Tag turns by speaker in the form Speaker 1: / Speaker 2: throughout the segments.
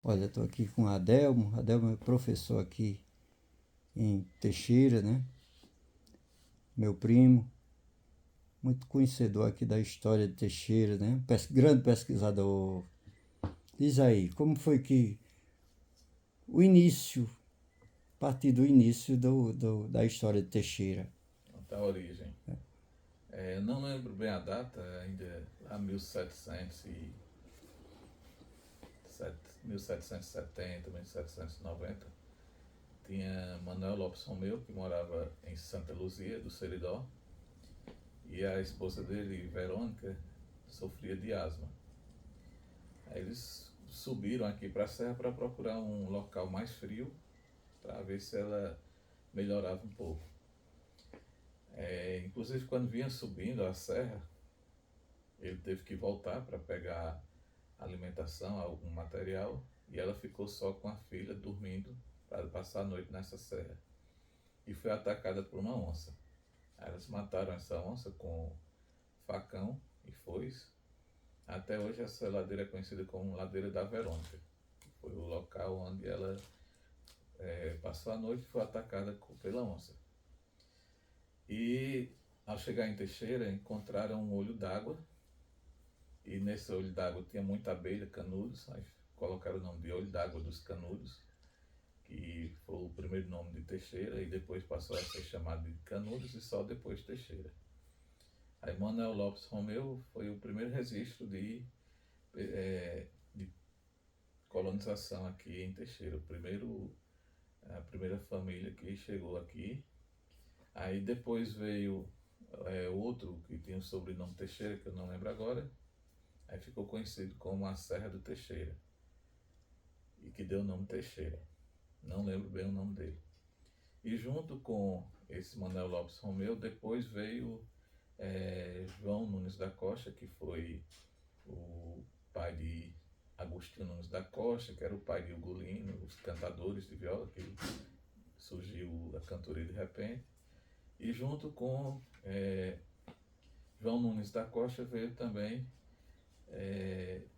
Speaker 1: Olha, estou aqui com Adelmo. Adelmo é professor aqui em Teixeira, né? Meu primo, muito conhecedor aqui da história de Teixeira, né? Grande pesquisador. Diz aí, como foi que o início, a partir do início da história de Teixeira?
Speaker 2: Da origem. Eu não lembro bem a data, ainda lá 1770, 1790. Tinha Manuel Lopes Romeu, que morava em Santa Luzia, do Seridó, e a esposa dele, Verônica, sofria de asma. Aí eles subiram aqui para a serra para procurar um local mais frio, para ver se ela melhorava um pouco. Inclusive, quando vinha subindo a serra, ele teve que voltar para pegar alimentação, algum material, e ela ficou só com a filha dormindo para passar a noite nessa serra. E foi atacada por uma onça. Aí elas mataram essa onça com facão e foice. Até hoje essa ladeira é conhecida como Ladeira da Verônica. Foi o local onde ela passou a noite e foi atacada pela onça. E ao chegar em Teixeira encontraram um olho d'água, e nesse olho d'água tinha muita abelha, canudos, aí colocaram o nome de Olho d'Água dos Canudos, que foi o primeiro nome de Teixeira, e depois passou a ser chamado de Canudos e só depois Teixeira. Aí Manuel Lopes Romeu foi o primeiro registro de colonização aqui em Teixeira, a primeira família que chegou aqui. Aí depois veio outro que tinha o sobrenome Teixeira, que eu não lembro agora, aí ficou conhecido como a Serra do Teixeira, e que deu o nome Teixeira. Não lembro bem o nome dele. E junto com esse Manuel Lopes Romeu, depois veio João Nunes da Costa, que foi o pai de Agostinho Nunes da Costa, que era o pai de Ugolino, os cantadores de viola, que surgiu a cantoria de repente. E junto com João Nunes da Costa veio também,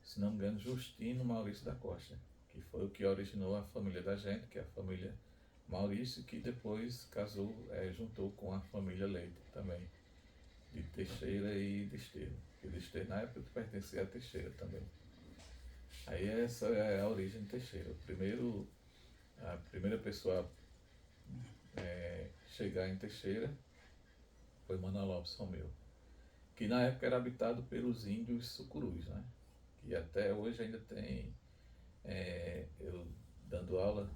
Speaker 2: se não me engano, Justino Maurício da Costa, que foi o que originou a família da gente, que é a família Maurício, que depois casou, juntou com a família Leite também, de Teixeira e Desterro. E Desterro na época pertencia a Teixeira também. Aí essa é a origem de Teixeira. A primeira pessoa a chegar em Teixeira foi Manuel Lopes Romeu, que na época era habitado pelos índios sucurus, né? Que até hoje ainda tem, eu dando aula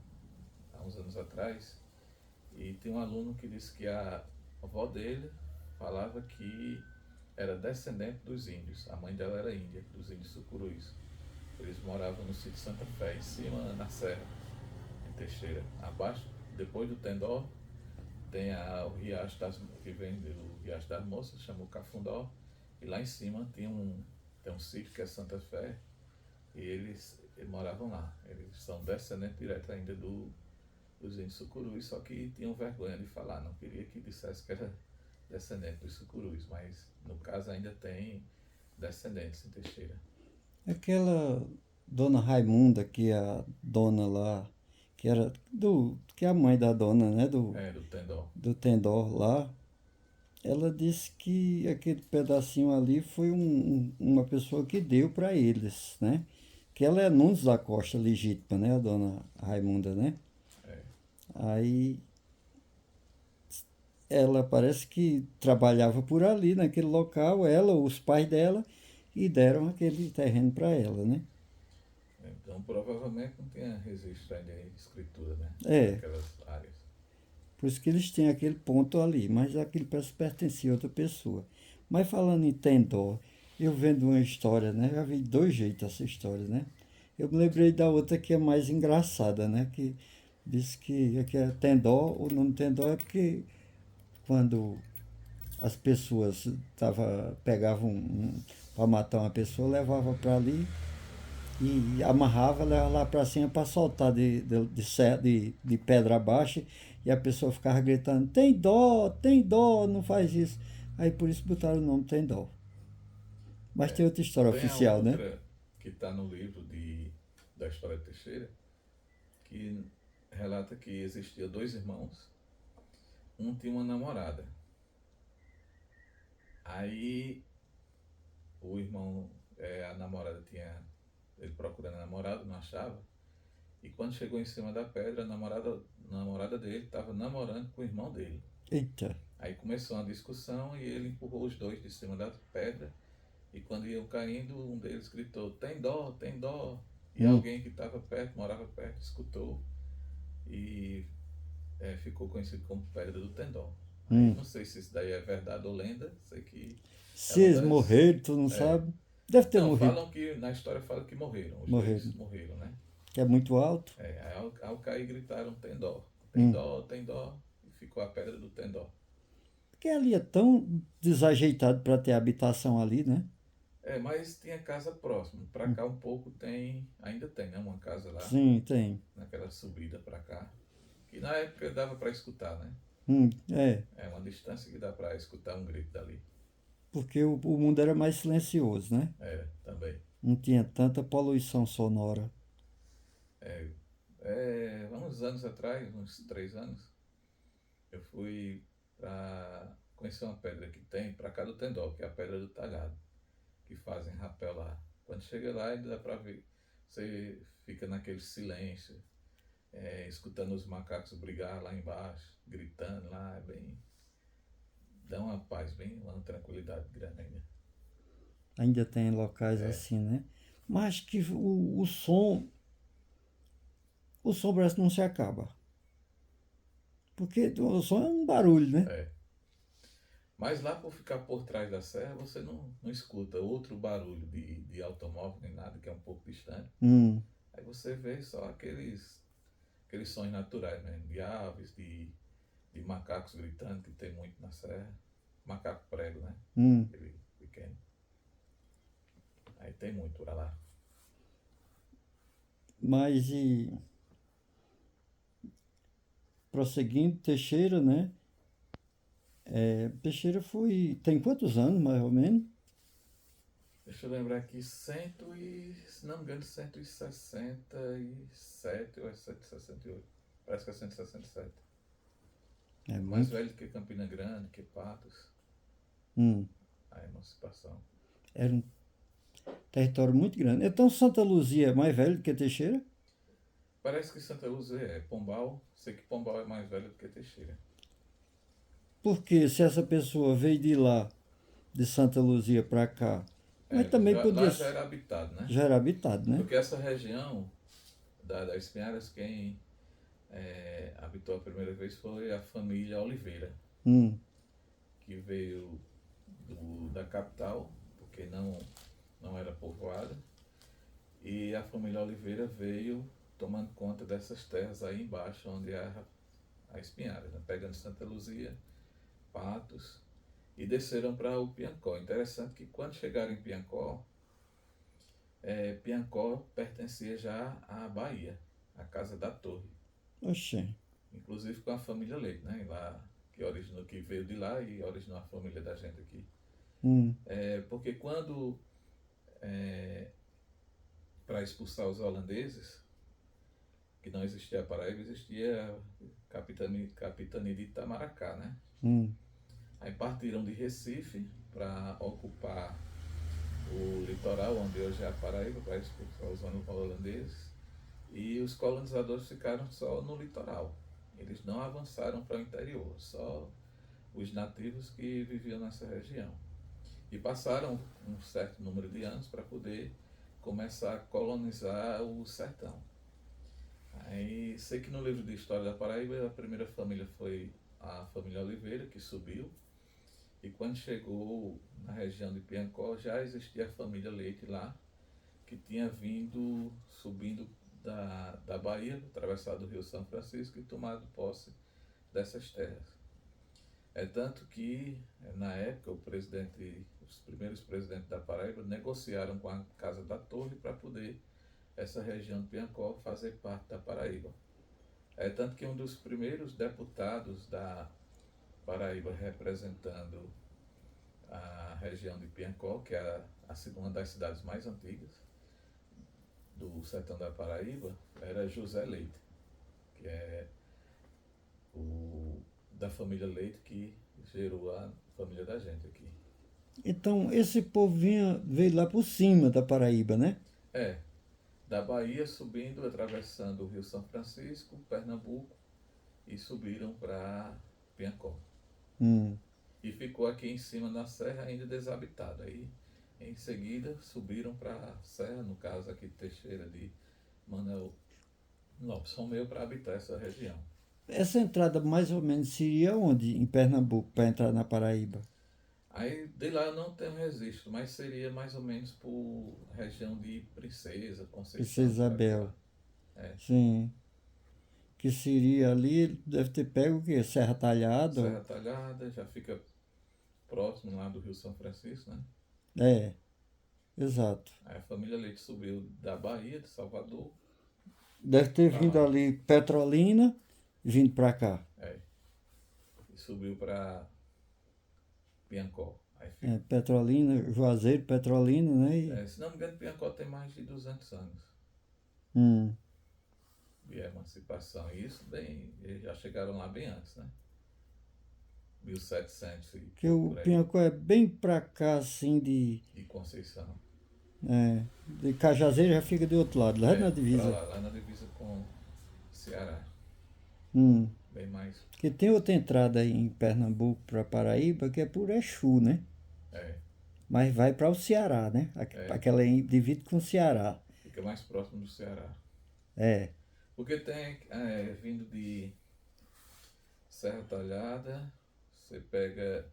Speaker 2: há uns anos atrás, e tem um aluno que disse que a avó dele falava que era descendente dos índios. A mãe dela era índia, dos índios sucurus. Eles moravam no sítio Santa Fé, em cima, na serra, em Teixeira. Abaixo, depois do Tendó, tem o riacho que vem do Riacho das Moças, chama o Cafundó. E lá em cima tem um sítio que é Santa Fé, e eles moravam lá. Eles são descendentes diretos ainda dos índios sucurus, só que tinham vergonha de falar, não queria que dissesse que era descendente dos sucurus, mas no caso ainda tem descendentes em Teixeira.
Speaker 1: Aquela dona Raimunda, que é a dona lá, que é a mãe da dona, né?
Speaker 2: Do Tendó.
Speaker 1: Do Tendó lá. Ela disse que aquele pedacinho ali foi uma pessoa que deu para eles, né? Que ela é Nunes da Costa legítima, né? A dona Raimunda, né?
Speaker 2: É,
Speaker 1: Aí ela parece que trabalhava por ali, naquele local, ela, os pais dela, e deram aquele terreno para ela, né?
Speaker 2: então provavelmente não tinha registro ainda de escritura, né?
Speaker 1: É,
Speaker 2: Naquelas áreas.
Speaker 1: por isso que eles têm aquele ponto ali, mas aquele pertencia a outra pessoa. Mas falando em Tendó, eu vendo uma história, né? Já vi dois jeitos essa história, né? Eu me lembrei da outra que é mais engraçada, né? Que diz que é Tendó, o nome Tendó é porque quando as pessoas pegavam para matar uma pessoa, levava para ali e amarrava, levava lá para cima para soltar de pedra abaixo e a pessoa ficava gritando: tem dó, não faz isso. Aí por isso botaram o nome Tem Dó. Mas tem outra história
Speaker 2: Tem a
Speaker 1: oficial, né?
Speaker 2: outra que está no livro de da história de Teixeira, que relata que existia dois irmãos, um tinha uma namorada. Aí o irmão, a namorada tinha, ele procurando a namorada, não achava. E quando chegou em cima da pedra, a namorada dele estava namorando com o irmão dele.
Speaker 1: Eita.
Speaker 2: Aí começou uma discussão e ele empurrou os dois de cima da pedra. E quando iam caindo, um deles gritou: Tem dó, tem dó. E
Speaker 1: Hum,
Speaker 2: alguém que estava perto, morava perto, escutou e ficou conhecido como Pedra do Tendó. Aí
Speaker 1: hum.
Speaker 2: não sei se isso daí é verdade ou lenda, sei que é
Speaker 1: Se
Speaker 2: uma
Speaker 1: eles
Speaker 2: das.
Speaker 1: morreram, tu não
Speaker 2: É,
Speaker 1: sabe? Deve ter
Speaker 2: não,
Speaker 1: morrido.
Speaker 2: falam que na história fala que morreram, os dois
Speaker 1: Morreram.
Speaker 2: morreram, né?
Speaker 1: Que é muito alto.
Speaker 2: Aí ao cair gritaram: Tem dó, tem
Speaker 1: Hum.
Speaker 2: dó, tem dó. E ficou a Pedra do Tendó.
Speaker 1: Porque ali é tão desajeitado para ter habitação ali, né?
Speaker 2: Mas tinha casa próxima. Pra cá um pouco tem, ainda tem, né? Uma casa lá,
Speaker 1: Sim, tem.
Speaker 2: naquela subida pra cá. Que na época dava pra escutar, né?
Speaker 1: É.
Speaker 2: É uma distância que dá pra escutar um grito dali.
Speaker 1: Porque o mundo era mais silencioso, né?
Speaker 2: Era, também.
Speaker 1: Não tinha tanta poluição sonora.
Speaker 2: É, uns anos atrás, uns 3 anos, eu fui pra conhecer uma pedra que tem pra cá do Tendó, que é a Pedra do Talhado, que fazem rapel lá. Quando chega lá, ainda dá pra ver. Você fica naquele silêncio, escutando os macacos brigar lá embaixo, gritando lá, é bem. Dá uma paz, bem, uma tranquilidade grande ainda.
Speaker 1: Ainda tem locais
Speaker 2: É,
Speaker 1: assim, né? Mas que o som parece que não se acaba. Porque o som é um barulho, né?
Speaker 2: é. Mas lá por ficar por trás da serra, você não escuta outro barulho de automóvel nem nada, que é um pouco distante.
Speaker 1: Hum,
Speaker 2: Aí você vê só aqueles sons naturais, né? De aves, de macacos gritando, que tem muito na serra. Macaco prego, né?
Speaker 1: hum.
Speaker 2: Aquele pequeno. Aí tem muito pra lá.
Speaker 1: Mas prosseguindo, Teixeira, né? Teixeira foi. Tem quantos anos, mais ou menos?
Speaker 2: Deixa eu lembrar aqui, se não me engano, 167 ou é 168. Parece que é 167.
Speaker 1: É
Speaker 2: É mais
Speaker 1: muito.
Speaker 2: velho que Campina Grande, que Patos,
Speaker 1: Hum,
Speaker 2: a emancipação.
Speaker 1: era um território muito grande. Então Santa Luzia é mais velho do que Teixeira?
Speaker 2: Parece que Santa Luzia é Pombal. Sei que Pombal é mais velho do que Teixeira.
Speaker 1: Porque se essa pessoa veio de lá, de Santa Luzia para cá, mas também podia.
Speaker 2: Lá já era habitado, né?
Speaker 1: Já era habitado, né?
Speaker 2: Porque essa região das Pinharas, quem habitou a primeira vez foi a família Oliveira,
Speaker 1: Hum,
Speaker 2: que veio da capital, porque não era povoada, e a família Oliveira veio tomando conta dessas terras aí embaixo, onde é a Espinharas, né? Pegando Santa Luzia, Patos, e desceram para o Piancó. Interessante que quando chegaram em Piancó, Piancó pertencia já à Bahia, à Casa da Torre,
Speaker 1: oxê.
Speaker 2: inclusive com a família Leite, né? Lá, que veio de lá e originou a família da gente aqui.
Speaker 1: Hum,
Speaker 2: Porque quando, para expulsar os holandeses, que não existia a Paraíba, existia a capitania de Itamaracá, né?
Speaker 1: hum.
Speaker 2: Aí partiram de Recife para ocupar o litoral, onde hoje é a Paraíba, para expulsar os holandeses. E os colonizadores ficaram só no litoral. Eles não avançaram para o interior, só os nativos que viviam nessa região. E passaram um certo número de anos para poder começar a colonizar o sertão. Aí sei que no livro de História da Paraíba a primeira família foi a família Oliveira, que subiu, e quando chegou na região de Piancó já existia a família Leite lá, que tinha vindo subindo da Bahia, atravessado o Rio São Francisco e tomado posse dessas terras. É tanto que, na época, os primeiros presidentes da Paraíba negociaram com a Casa da Torre para poder essa região de Piancó fazer parte da Paraíba. É tanto que um dos primeiros deputados da Paraíba representando a região de Piancó, que é a segunda das cidades mais antigas do sertão da Paraíba era José Leite, que é o da família Leite que gerou a família da gente aqui.
Speaker 1: Então, esse povo veio lá por cima da Paraíba, né?
Speaker 2: É, da Bahia subindo, atravessando o Rio São Francisco, Pernambuco e subiram para Piancó.
Speaker 1: Hum.
Speaker 2: E ficou aqui em cima na serra ainda desabitado. Aí em seguida subiram para a serra, no caso aqui de Teixeira de Manuel Lopes Romeu, para habitar essa região.
Speaker 1: Essa entrada mais ou menos seria onde em Pernambuco para entrar na Paraíba?
Speaker 2: Aí de lá eu não tenho registro, mas seria mais ou menos por região de Princesa,
Speaker 1: Princesa
Speaker 2: Conceição, por aqui lá.
Speaker 1: Isabel.
Speaker 2: É,
Speaker 1: Sim. Que seria ali, deve ter pego o quê? Serra Talhada?
Speaker 2: Serra Talhada, já fica próximo lá do Rio São Francisco, né?
Speaker 1: É, exato.
Speaker 2: Aí a família Leite subiu da Bahia, de Salvador,
Speaker 1: Deve ter
Speaker 2: para
Speaker 1: vindo
Speaker 2: lá.
Speaker 1: ali Petrolina, vindo para cá.
Speaker 2: É, e subiu para Piancó. Aí
Speaker 1: É,
Speaker 2: fica,
Speaker 1: Petrolina, Juazeiro, Petrolina, né?
Speaker 2: se não me engano, Piancó tem mais de 200 anos
Speaker 1: Hum,
Speaker 2: de emancipação. E isso bem, eles já chegaram lá bem antes, né? 1700 e
Speaker 1: que
Speaker 2: pouco
Speaker 1: o
Speaker 2: por aí,
Speaker 1: Piancó é bem para cá, assim,
Speaker 2: de Conceição.
Speaker 1: de Cajazeiro já fica do outro lado, lá na
Speaker 2: Para
Speaker 1: divisa.
Speaker 2: lá na divisa com Ceará.
Speaker 1: Hum.
Speaker 2: Bem mais.
Speaker 1: Que tem outra entrada aí em Pernambuco para Paraíba que é por Exu, né?
Speaker 2: É,
Speaker 1: Mas vai para o Ceará, né?
Speaker 2: é,
Speaker 1: Aquela aí divide com o Ceará.
Speaker 2: fica mais próximo do Ceará.
Speaker 1: É.
Speaker 2: Porque tem, vindo de Serra Talhada, você pega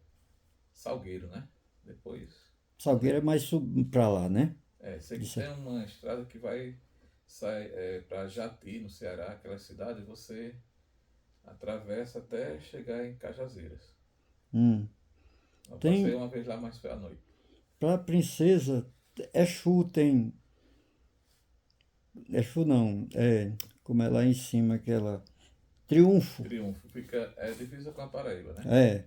Speaker 2: Salgueiro, né? Depois.
Speaker 1: Salgueiro é mais para lá, né?
Speaker 2: Sei que
Speaker 1: Isso
Speaker 2: tem
Speaker 1: é-
Speaker 2: uma estrada que vai sai, para Jati, no Ceará, aquela cidade, você atravessa até chegar em Cajazeiras.
Speaker 1: Hum.
Speaker 2: Eu passei
Speaker 1: Tem
Speaker 2: uma vez lá, mas foi à noite.
Speaker 1: para Princesa, Exu tem. Exu não, como é lá em cima, aquela. Triunfo.
Speaker 2: Triunfo fica divisa com a Paraíba, né?
Speaker 1: É.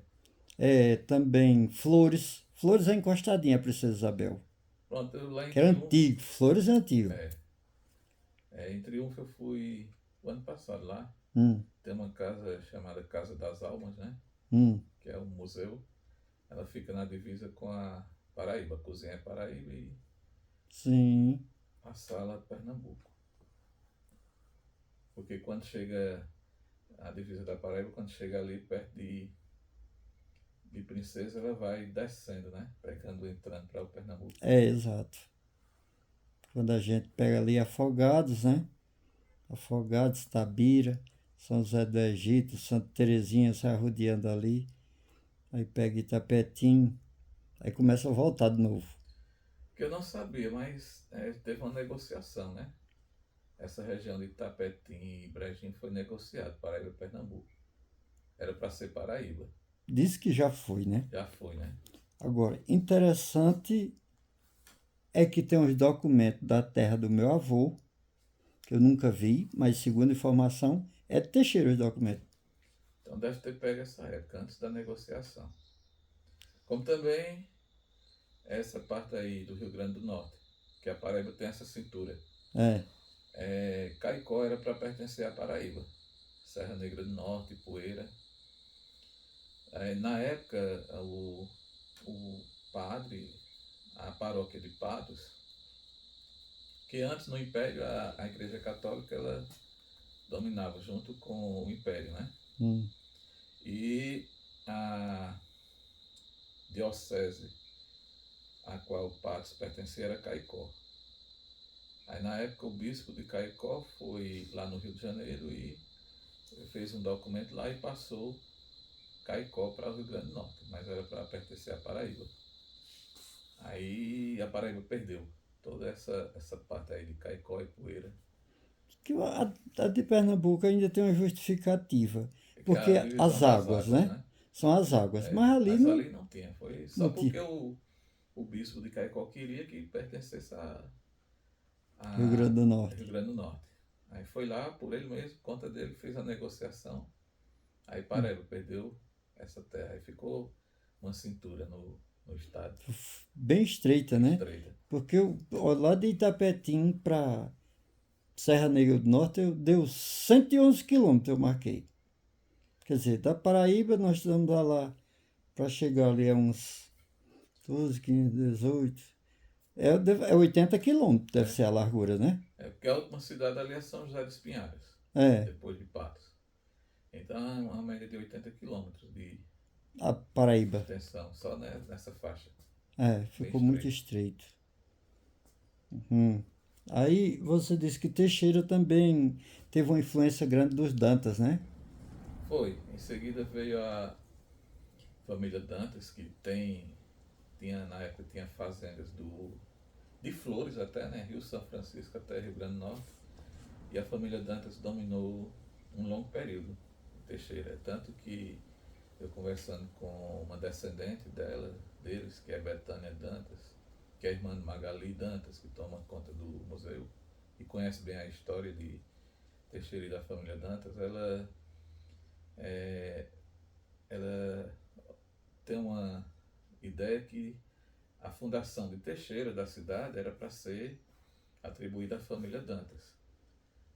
Speaker 1: É também Flores. Flores é encostadinha a Princesa Isabel.
Speaker 2: Pronto, eu lá em
Speaker 1: Que era
Speaker 2: Triunfo,
Speaker 1: antigo. Flores é antigo.
Speaker 2: é, em Triunfo eu fui o ano passado lá.
Speaker 1: Hum,
Speaker 2: Tem uma casa chamada Casa das Almas, né?
Speaker 1: hum.
Speaker 2: Que é um museu. Ela fica na divisa com a Paraíba. A cozinha é Paraíba e
Speaker 1: Sim.
Speaker 2: a sala Pernambuco. Porque quando chega a divisa da Paraíba, quando chega ali perto de Princesa, ela vai descendo, né? Pegando, entrando para o Pernambuco.
Speaker 1: É, exato. Quando a gente pega ali Afogados, né? Afogados, Tabira, São José do Egito, Santa Terezinha sai rodeando ali. Aí pega Itapetim. Aí começa a voltar de novo.
Speaker 2: Que eu não sabia, mas teve uma negociação, né? Essa região de Itapetim e Brejinho foi negociado, Paraíba e Pernambuco. Era para ser Paraíba.
Speaker 1: Diz que já foi, né?
Speaker 2: Já foi, né?
Speaker 1: Agora, interessante é que tem uns documentos da terra do meu avô, que eu nunca vi, mas segundo informação, é de Teixeira os documentos.
Speaker 2: Então deve ter pego essa época, antes da negociação. Como também essa parte aí do Rio Grande do Norte, que a Paraíba tem essa cintura.
Speaker 1: É,
Speaker 2: Caicó era para pertencer à Paraíba. Serra Negra do Norte, Poeira. Na época, o padre, a paróquia de Patos, que antes no Império a Igreja Católica ela dominava junto com o Império, né?
Speaker 1: hum,
Speaker 2: E a diocese a qual Patos pertencia era Caicó. Aí na época o bispo de Caicó foi lá no Rio de Janeiro e fez um documento lá e passou Caicó para o Rio Grande do Norte, mas era para pertencer à Paraíba. Aí a Paraíba perdeu toda essa parte aí de Caicó e Poeira.
Speaker 1: que a de Pernambuco ainda tem uma justificativa,
Speaker 2: Que é a
Speaker 1: porque
Speaker 2: divisão
Speaker 1: as
Speaker 2: das
Speaker 1: águas,
Speaker 2: águas,
Speaker 1: né?
Speaker 2: né?
Speaker 1: São as águas, mas ali
Speaker 2: Mas
Speaker 1: não,
Speaker 2: ali não tinha, foi só
Speaker 1: não
Speaker 2: porque
Speaker 1: tinha.
Speaker 2: o bispo de Caicó queria que pertencesse
Speaker 1: Rio Grande
Speaker 2: a
Speaker 1: do
Speaker 2: Rio
Speaker 1: Norte.
Speaker 2: Grande do Norte. Aí foi lá, por ele mesmo, conta dele, fez a negociação. Aí
Speaker 1: Hum.
Speaker 2: Paraíba perdeu essa terra. Aí ficou uma cintura no estado,
Speaker 1: Bem estreita,
Speaker 2: bem
Speaker 1: né?
Speaker 2: estreita.
Speaker 1: Porque lá de Itapetim para Serra Negra do Norte, deu 111 quilômetros, eu marquei. Quer dizer, da Paraíba nós estamos lá para chegar ali a uns 12, 15, 18. É 80 quilômetros, deve
Speaker 2: né?
Speaker 1: ser a largura, né?
Speaker 2: É porque a última cidade ali é São José dos Pinhais,
Speaker 1: É,
Speaker 2: depois de Patos. Então é uma média de 80 quilômetros de
Speaker 1: a Paraíba.
Speaker 2: extensão, só nessa faixa,
Speaker 1: É,
Speaker 2: bem
Speaker 1: ficou muito
Speaker 2: estreita.
Speaker 1: estreito. Hum. Aí você disse que Teixeira também teve uma influência grande dos Dantas, né?
Speaker 2: Foi. Em seguida veio a família Dantas, que na época tinha fazendas de flores até, né? Rio São Francisco até Rio Grande do Norte. E a família Dantas dominou um longo período em Teixeira. Tanto que eu conversando com uma descendente deles, que é Betânia Dantas, que é irmã de Magali Dantas, que toma conta do museu e conhece bem a história de Teixeira e da família Dantas, é, ela tem uma ideia que a fundação de Teixeira, da cidade, era para ser atribuída à família Dantas.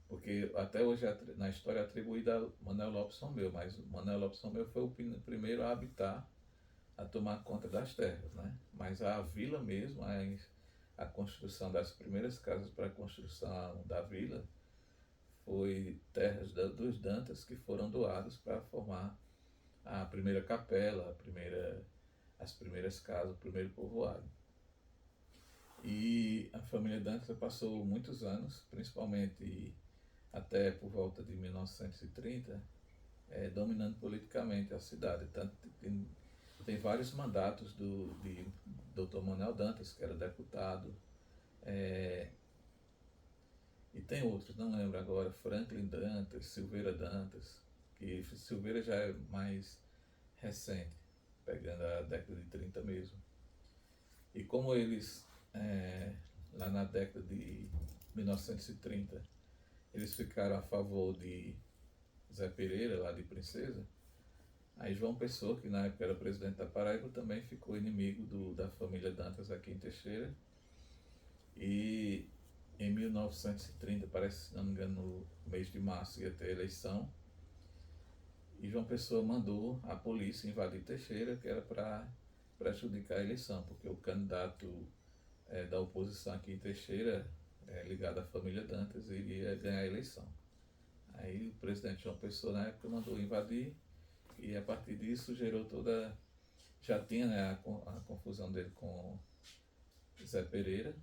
Speaker 2: Porque até hoje na história é atribuída a Manuel Lopes Romeu, mas Manuel Lopes Romeu foi o primeiro a habitar, a tomar conta das terras, né? Mas a vila mesmo, a construção das primeiras casas para a construção da vila foi terras dos Dantas que foram doados para formar a primeira capela, as primeiras casas, o primeiro povoado. E a família Dantas passou muitos anos, principalmente até por volta de 1930, dominando politicamente a cidade. Tanto tem vários mandatos de Dr. Manuel Dantas, que era deputado, é, e tem outros, não lembro agora, Franklin Dantas, Silveira Dantas, que Silveira já é mais recente, pegando a década de 30 mesmo. E como eles, lá na década de 1930, eles ficaram a favor de Zé Pereira, lá de Princesa, aí João Pessoa, que na época era presidente da Paraíba, também ficou inimigo da família Dantas aqui em Teixeira. E em 1930, parece, se não me engano, no mês de março ia ter eleição. E João Pessoa mandou a polícia invadir Teixeira, que era para prejudicar a eleição, porque o candidato da oposição aqui em Teixeira, ligado à família Dantas, iria ganhar a eleição. Aí o presidente João Pessoa, na época, mandou invadir, e a partir disso gerou toda. Já tinha, né, a confusão dele com Zé Pereira,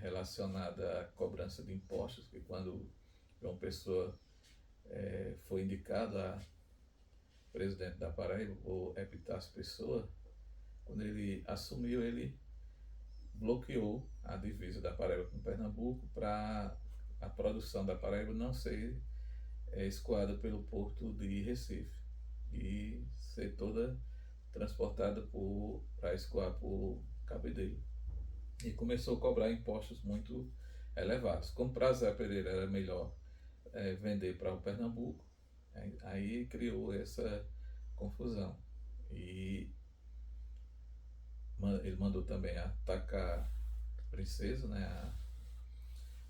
Speaker 2: relacionada à cobrança de impostos, que quando João Pessoa foi indicado a presidente da Paraíba, o Epitácio Pessoa, quando ele assumiu, ele bloqueou a divisa da Paraíba com Pernambuco para a produção da Paraíba não ser escoada pelo porto de Recife e ser toda transportada para escoar por Cabedelo. E começou a cobrar impostos muito elevados. Como para Zé Pereira era melhor vender para o Pernambuco, aí criou essa confusão. E ele mandou também atacar Princesa, né?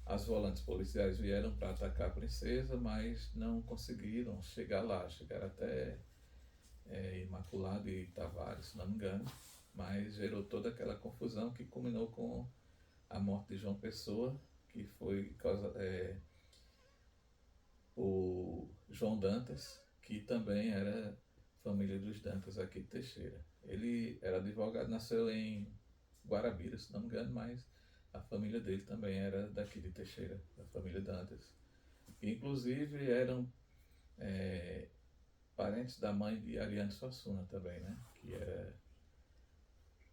Speaker 2: As volantes policiais vieram para atacar a Princesa, mas não conseguiram chegar lá. Chegaram até Imaculado e Tavares, se não me engano. Mas gerou toda aquela confusão que culminou com a morte de João Pessoa, que foi o João Dantas, que também era família dos Dantas aqui de Teixeira. Ele era advogado, nasceu em Guarabira, se não me engano, mas a família dele também era daqui de Teixeira, da família Dantas. Que inclusive eram parentes da mãe de Ariano Suassuna também, né? Que era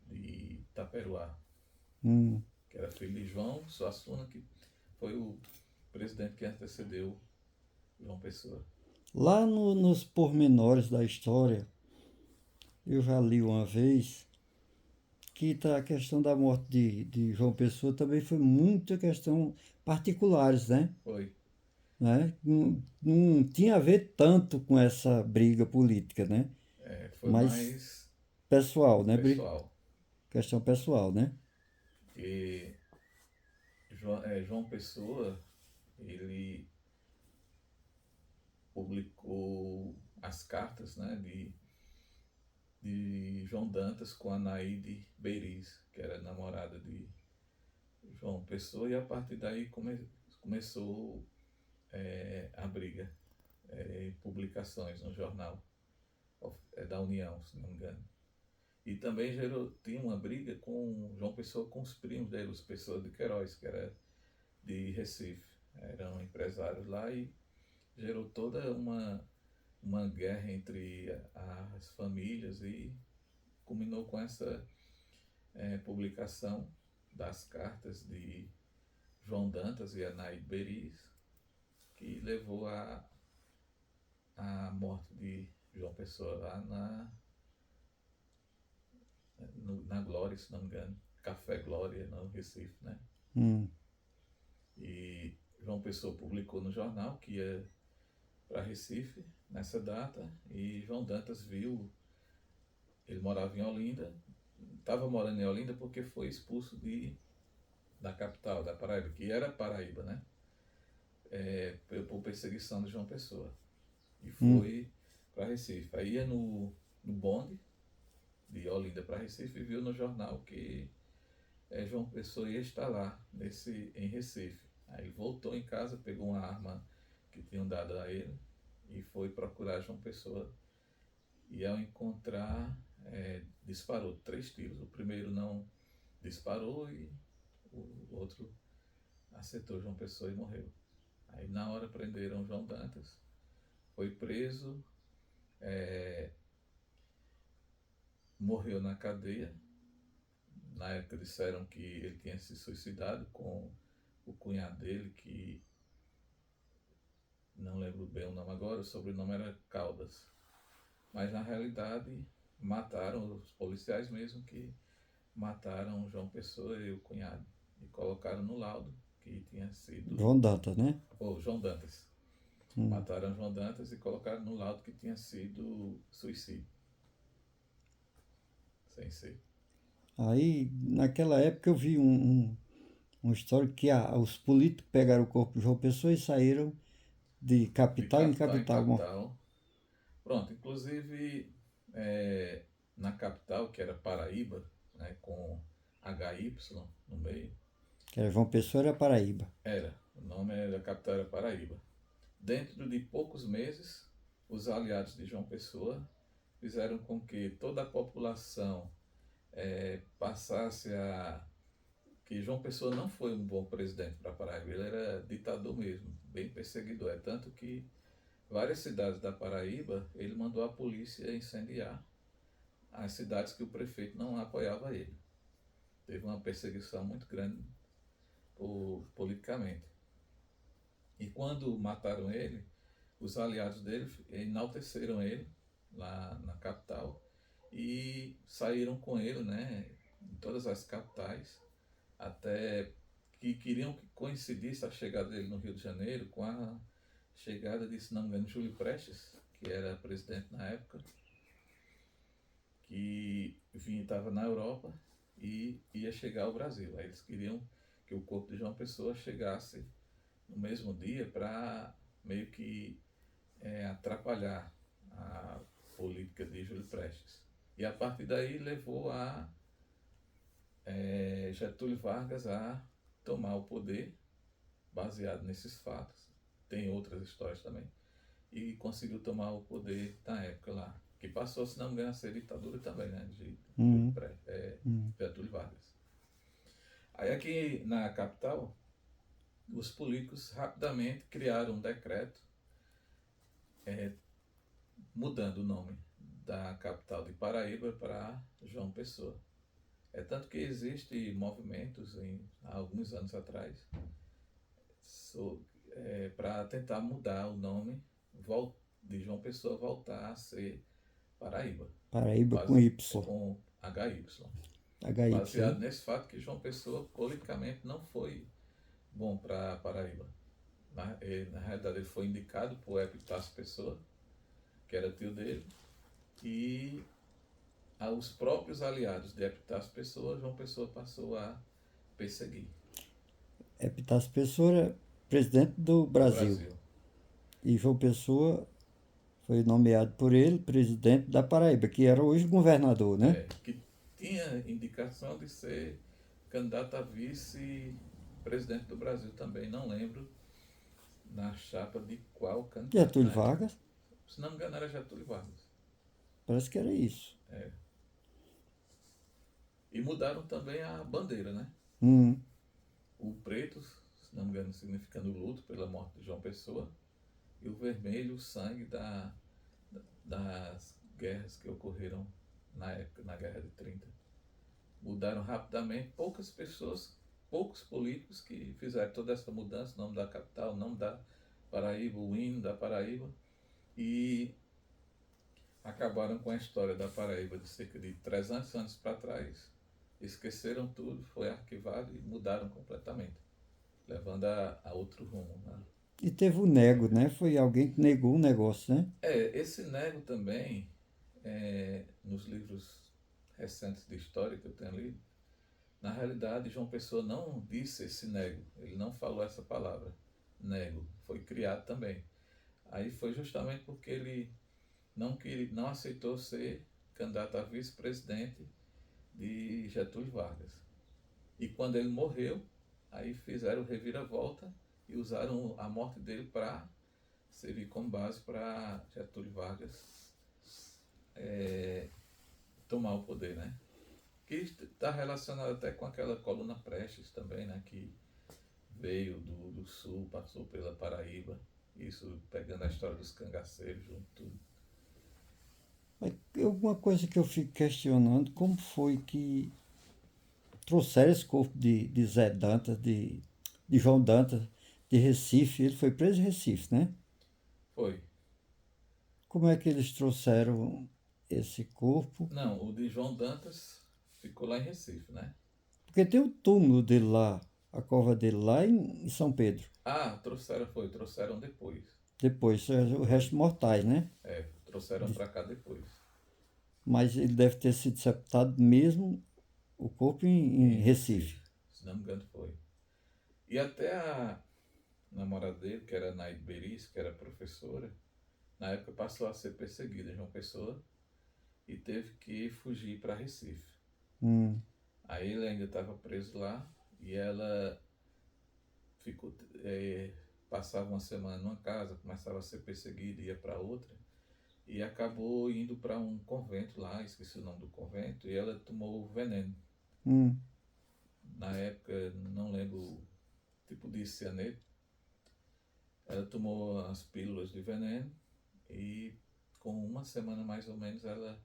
Speaker 2: de Taperoá,
Speaker 1: Hum.
Speaker 2: que era filho de João Suassuna, que foi o presidente que antecedeu João Pessoa.
Speaker 1: Lá nos pormenores da história, eu já li uma vez que tá a questão da morte de João Pessoa também foi muita questão particulares, né?
Speaker 2: Foi.
Speaker 1: Né? Não tinha a ver tanto com essa briga política, né?
Speaker 2: Foi
Speaker 1: Mas
Speaker 2: mais
Speaker 1: pessoal, né?
Speaker 2: pessoal.
Speaker 1: Questão pessoal, né?
Speaker 2: E João Pessoa, ele publicou as cartas, né, de João Dantas com a Naide Beiriz, que era namorada de João Pessoa, e a partir daí começou a briga, publicações no jornal da União, se não me engano. E também tinha uma briga com João Pessoa com os primos dele, os Pessoa de Queiroz, que era de Recife. Eram empresários lá e gerou toda uma guerra entre as famílias e culminou com essa publicação das cartas de João Dantas e Anaí Beris, que levou a morte de João Pessoa lá na Glória, se não me engano, Café Glória, no Recife, né?
Speaker 1: Hum.
Speaker 2: E João Pessoa publicou no jornal que ia para Recife nessa data, e João Dantas viu, ele morava em Olinda, estava morando em Olinda porque foi expulso da capital, da Paraíba, que era Paraíba, né? Por perseguição de João Pessoa. E foi para Recife. Aí ia no bonde de Olinda para Recife e viu no jornal que João Pessoa ia estar lá, em Recife. Aí ele voltou em casa, pegou uma arma que tinham dado a ele e foi procurar João Pessoa. E ao encontrar, disparou 3 tiros. O primeiro não disparou e o outro acertou João Pessoa e morreu. Aí na hora prenderam João Dantas, foi preso, morreu na cadeia. Na época disseram que ele tinha se suicidado com o cunhado dele, que não lembro bem o nome agora, o sobrenome era Caldas. Mas na realidade mataram os policiais mesmo, que mataram João Pessoa e o cunhado. E colocaram no laudo que tinha sido...
Speaker 1: João Dantas, né?
Speaker 2: João Dantas. Mataram João Dantas e colocaram no laudo que tinha sido suicídio. Sem ser.
Speaker 1: Aí, naquela época, eu vi uma história que os políticos pegaram o corpo de João Pessoa e saíram de capital em capital.
Speaker 2: Pronto, inclusive na capital, que era Paraíba, né, com HY no meio.
Speaker 1: Que era João Pessoa, era Paraíba.
Speaker 2: O nome da capital era Paraíba. Dentro de poucos meses, os aliados de João Pessoa fizeram com que toda a população passasse que João Pessoa não foi um bom presidente para Paraíba, ele era ditador mesmo, bem perseguidor. É tanto que várias cidades da Paraíba, ele mandou a polícia incendiar as cidades que o prefeito não apoiava ele. Teve uma perseguição muito grande politicamente. E quando mataram ele, os aliados dele enalteceram ele lá na capital e saíram com ele, né, em todas as capitais, até que queriam que coincidisse a chegada dele no Rio de Janeiro com a chegada de, se não me engano, Júlio Prestes, que era presidente na época, que estava na Europa e ia chegar ao Brasil. Aí eles queriam que o corpo de João Pessoa chegasse no mesmo dia para meio que atrapalhar a política de Júlio Prestes. E a partir daí levou a Getúlio Vargas a tomar o poder, baseado nesses fatos. Tem outras histórias também. E conseguiu tomar o poder na época lá. Que passou, se não me engano, a ser ditadura também, né? De Getúlio Vargas. Aí aqui na capital, os políticos rapidamente criaram um decreto mudando o nome da capital de Paraíba para João Pessoa. É tanto que existem movimentos há alguns anos atrás para tentar mudar o nome de João Pessoa, voltar a ser Paraíba.
Speaker 1: Paraíba com Y.
Speaker 2: Com HY.
Speaker 1: HY.
Speaker 2: Baseado nesse fato que João Pessoa politicamente não foi bom para Paraíba. Na realidade ele foi indicado por Epitácio Pessoa, que era tio dele, e aos próprios aliados de Epitácio Pessoa, João Pessoa passou a perseguir.
Speaker 1: Epitácio Pessoa presidente do
Speaker 2: do
Speaker 1: Brasil.
Speaker 2: Brasil.
Speaker 1: E João Pessoa foi nomeado por ele presidente da Paraíba, que era hoje governador, né?
Speaker 2: Que tinha indicação de ser candidato a vice-presidente do Brasil também, não lembro na chapa de qual candidato
Speaker 1: Getúlio
Speaker 2: na época.
Speaker 1: Vargas,
Speaker 2: Se não me engano era Getúlio Vargas.
Speaker 1: parece que era isso.
Speaker 2: É. E mudaram também a bandeira, né?
Speaker 1: Hum.
Speaker 2: O preto, se não me engano, significando luto pela morte de João Pessoa, e o vermelho, o sangue das guerras que ocorreram na época, na Guerra de 30. Mudaram rapidamente, poucas pessoas, poucos políticos que fizeram toda essa mudança, o nome da capital, o nome da Paraíba, o hino da Paraíba, e acabaram com a história da Paraíba de cerca de 300 anos para trás, esqueceram tudo, foi arquivado e mudaram completamente, levando a outro rumo. Né?
Speaker 1: E teve o nego, né? Foi alguém que negou o negócio, né?
Speaker 2: Esse nego também, nos livros recentes de história que eu tenho lido, na realidade João Pessoa não disse esse nego, ele não falou essa palavra, nego, foi criado também. Aí foi justamente porque ele não aceitou ser candidato a vice-presidente de Getúlio Vargas. E quando ele morreu, aí fizeram reviravolta e usaram a morte dele para servir como base para Getúlio Vargas tomar o poder, né? Que está relacionado até com aquela coluna Prestes também, né? Que veio do sul, passou pela Paraíba, isso pegando a história dos cangaceiros junto tudo.
Speaker 1: Mas uma coisa que eu fico questionando, como foi que trouxeram esse corpo de Zé Dantas, de João Dantas, de Recife? Ele foi preso em Recife, né?
Speaker 2: Foi.
Speaker 1: Como é que eles trouxeram esse corpo?
Speaker 2: Não, o de João Dantas ficou lá em Recife, né?
Speaker 1: Porque tem o túmulo dele lá, a cova dele lá em São Pedro.
Speaker 2: Trouxeram depois.
Speaker 1: Depois, o resto mortais, né?
Speaker 2: Trouxeram para cá depois.
Speaker 1: Mas ele deve ter sido sepultado mesmo, o corpo em
Speaker 2: Em
Speaker 1: Recife.
Speaker 2: Recife, se não me engano foi. E até a namorada dele, que era Naide Beris, que era professora, na época passou a ser perseguida em João Pessoa e teve que fugir para Recife.
Speaker 1: Hum.
Speaker 2: Aí ele ainda estava preso lá e ela ficou, passava uma semana numa casa, começava a ser perseguida, ia para outra e acabou indo para um convento lá, esqueci o nome do convento, e ela tomou veneno.
Speaker 1: Hum.
Speaker 2: Na época, não lembro o tipo de cianeto, ela tomou as pílulas de veneno e com uma semana mais ou menos ela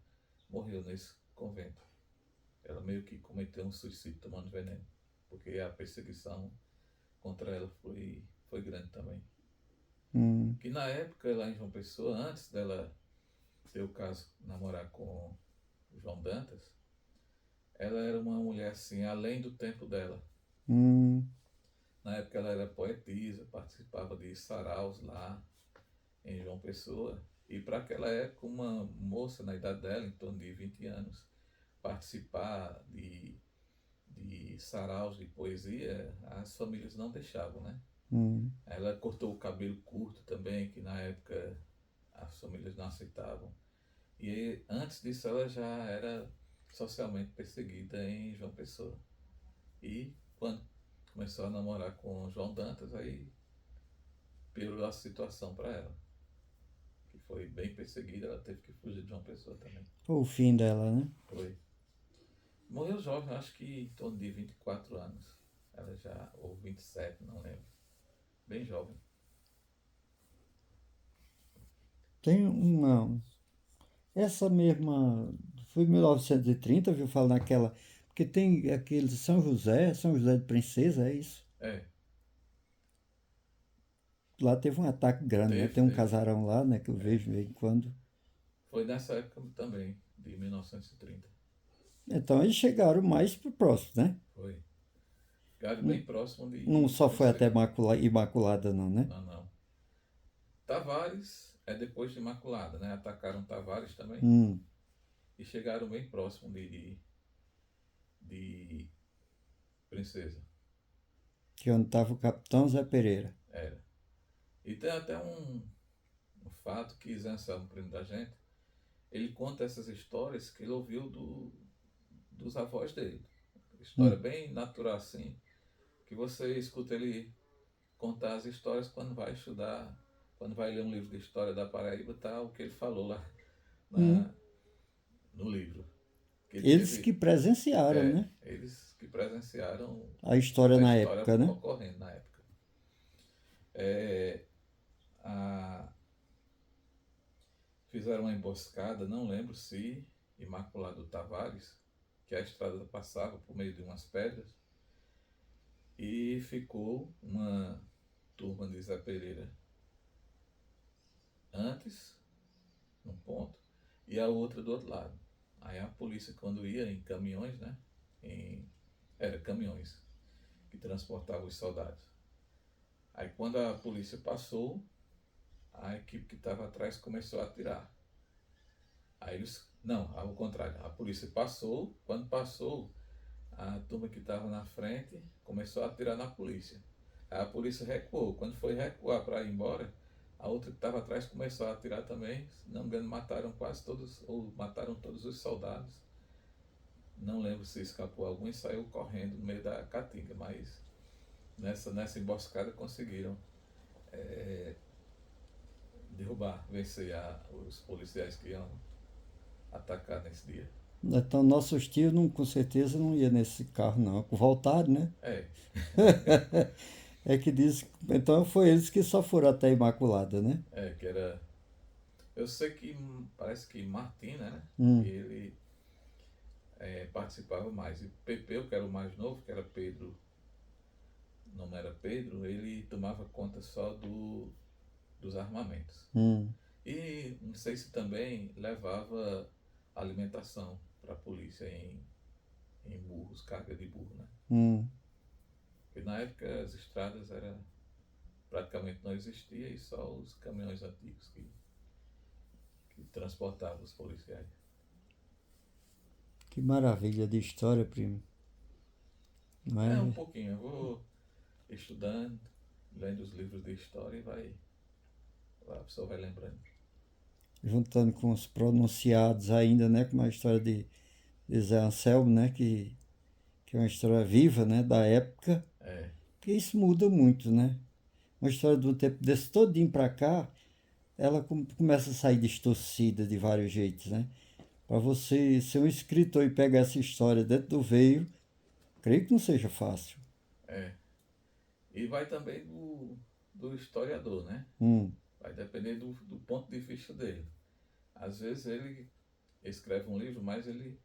Speaker 2: morreu nesse convento. Ela meio que cometeu um suicídio tomando veneno, porque a perseguição contra ela foi grande também.
Speaker 1: Hum.
Speaker 2: Que na época, lá em João Pessoa, antes dela ter o caso namorar com o João Dantas, ela era uma mulher assim, além do tempo dela.
Speaker 1: Hum.
Speaker 2: Na época ela era poetisa, participava de saraus lá em João Pessoa. E para aquela época, uma moça na idade dela, em torno de 20 anos, participar de saraus de poesia, as famílias não deixavam, né?
Speaker 1: Hum.
Speaker 2: Ela cortou o cabelo curto também, que na época as famílias não aceitavam. E antes disso ela já era socialmente perseguida em João Pessoa. E quando começou a namorar com João Dantas, aí piorou a situação para ela. Que foi bem perseguida, ela teve que fugir de João Pessoa também.
Speaker 1: Foi o fim dela, né?
Speaker 2: Foi. Morreu jovem, acho que em torno de 24 anos. Ela já, ou 27, não lembro. Bem jovem.
Speaker 1: Tem uma. Essa mesma. Foi em 1930, viu? Falar naquela. Porque tem aquele São José de Princesa, é isso?
Speaker 2: É,
Speaker 1: Lá teve um ataque grande, né? Tem um
Speaker 2: teve.
Speaker 1: casarão lá, né? Que eu
Speaker 2: É.
Speaker 1: vejo de vez em quando.
Speaker 2: Foi nessa época também, de 1930.
Speaker 1: Então eles chegaram mais pro próximo, né?
Speaker 2: Foi. Ficaram bem próximo
Speaker 1: Não
Speaker 2: de
Speaker 1: só foi até
Speaker 2: conseguir.
Speaker 1: Imaculada, não, né?
Speaker 2: Não, não. Tavares é depois de Imaculada, né? Atacaram Tavares também.
Speaker 1: Hum.
Speaker 2: E chegaram bem próximo de Princesa.
Speaker 1: Que onde estava o capitão Zé Pereira.
Speaker 2: Era. E tem até um fato que Zé Anselmo, primo da gente, ele conta essas histórias que ele ouviu dos avós dele. História
Speaker 1: Hum.
Speaker 2: bem natural assim, que você escuta ele contar as histórias quando vai estudar, quando vai ler um livro de história da Paraíba, tá o que ele falou lá
Speaker 1: Hum.
Speaker 2: na, no livro. Que
Speaker 1: Eles
Speaker 2: teve,
Speaker 1: que presenciaram, né?
Speaker 2: eles que presenciaram
Speaker 1: A história
Speaker 2: a
Speaker 1: na
Speaker 2: história
Speaker 1: época, né?
Speaker 2: ocorrendo na época. É, a, fizeram uma emboscada, não lembro se Imaculado Tavares, que a estrada passava por meio de umas pedras, e ficou uma turma de Zé Pereira antes, num ponto, e a outra do outro lado. Aí a polícia, quando ia em caminhões, né? Era caminhões que transportavam os soldados. Aí quando a polícia passou, a equipe que estava atrás começou a atirar. Aí eles. Não, ao contrário. A polícia passou. Quando passou, a turma que estava na frente começou a atirar na polícia. Aí a polícia recuou. Quando foi recuar para ir embora, a outra que estava atrás começou a atirar também. Se não me engano, mataram quase todos, ou mataram todos os soldados. Não lembro se escapou algum e saiu correndo no meio da caatinga, mas nessa emboscada conseguiram derrubar, vencer os policiais que iam atacar nesse dia.
Speaker 1: Então, nossos tios não, com certeza não ia nesse carro, não. Voltaram, né?
Speaker 2: É,
Speaker 1: É que diz. Então, foi eles que só foram até a Imaculada, né?
Speaker 2: que era. Eu sei que parece que Martina, né?
Speaker 1: Hum.
Speaker 2: Ele participava mais. E Pepeu, que era o mais novo, que era Pedro, o nome era Pedro, ele tomava conta só dos armamentos.
Speaker 1: Hum.
Speaker 2: E não sei se também levava alimentação para a polícia em burros, carga de burro, né?
Speaker 1: Hum.
Speaker 2: Porque na época as estradas praticamente não existia e só os caminhões antigos que transportavam os policiais.
Speaker 1: Que maravilha de história, primo. Não
Speaker 2: É um
Speaker 1: é?
Speaker 2: pouquinho, eu vou estudando, lendo os livros de história e a pessoa vai lembrando.
Speaker 1: Juntando com os pronunciados ainda, né? Como a história de Zé Anselmo, né? Que é uma história viva, né? Da época.
Speaker 2: É,
Speaker 1: Que isso muda muito, né? Uma história do tempo desse todinho pra cá, ela começa a sair distorcida de vários jeitos, né? Para você ser um escritor e pegar essa história dentro do veio, creio que não seja fácil.
Speaker 2: é. E vai também do historiador, né?
Speaker 1: Hum.
Speaker 2: Vai depender do ponto de vista dele. Às vezes ele escreve um livro, mas ele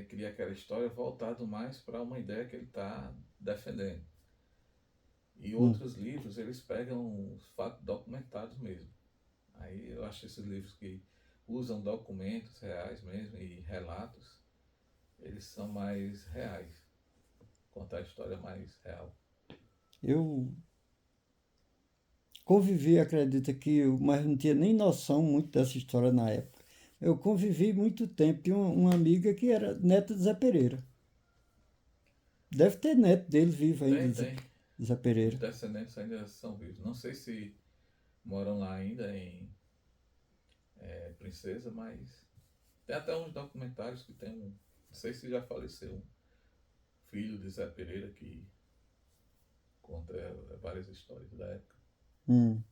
Speaker 2: cria aquela história voltado mais para uma ideia que ele está defendendo. E
Speaker 1: Hum.
Speaker 2: outros livros, eles pegam os fatos documentados mesmo. Aí eu acho esses livros que usam documentos reais mesmo e relatos, eles são mais reais. Contar a história mais real.
Speaker 1: Eu convivi, acredita que eu, mas não tinha nem noção muito dessa história na época. Eu convivi muito tempo, tinha uma amiga que era neta de Zé Pereira. Deve ter neto dele vivo ainda,
Speaker 2: Tem, tem.
Speaker 1: Zé
Speaker 2: Os
Speaker 1: Pereira.
Speaker 2: descendentes ainda são vivos. Não sei se moram lá ainda em Princesa, mas tem até uns documentários que tem um. Não sei se já faleceu um filho de Zé Pereira que conta várias histórias da época.
Speaker 1: Hum.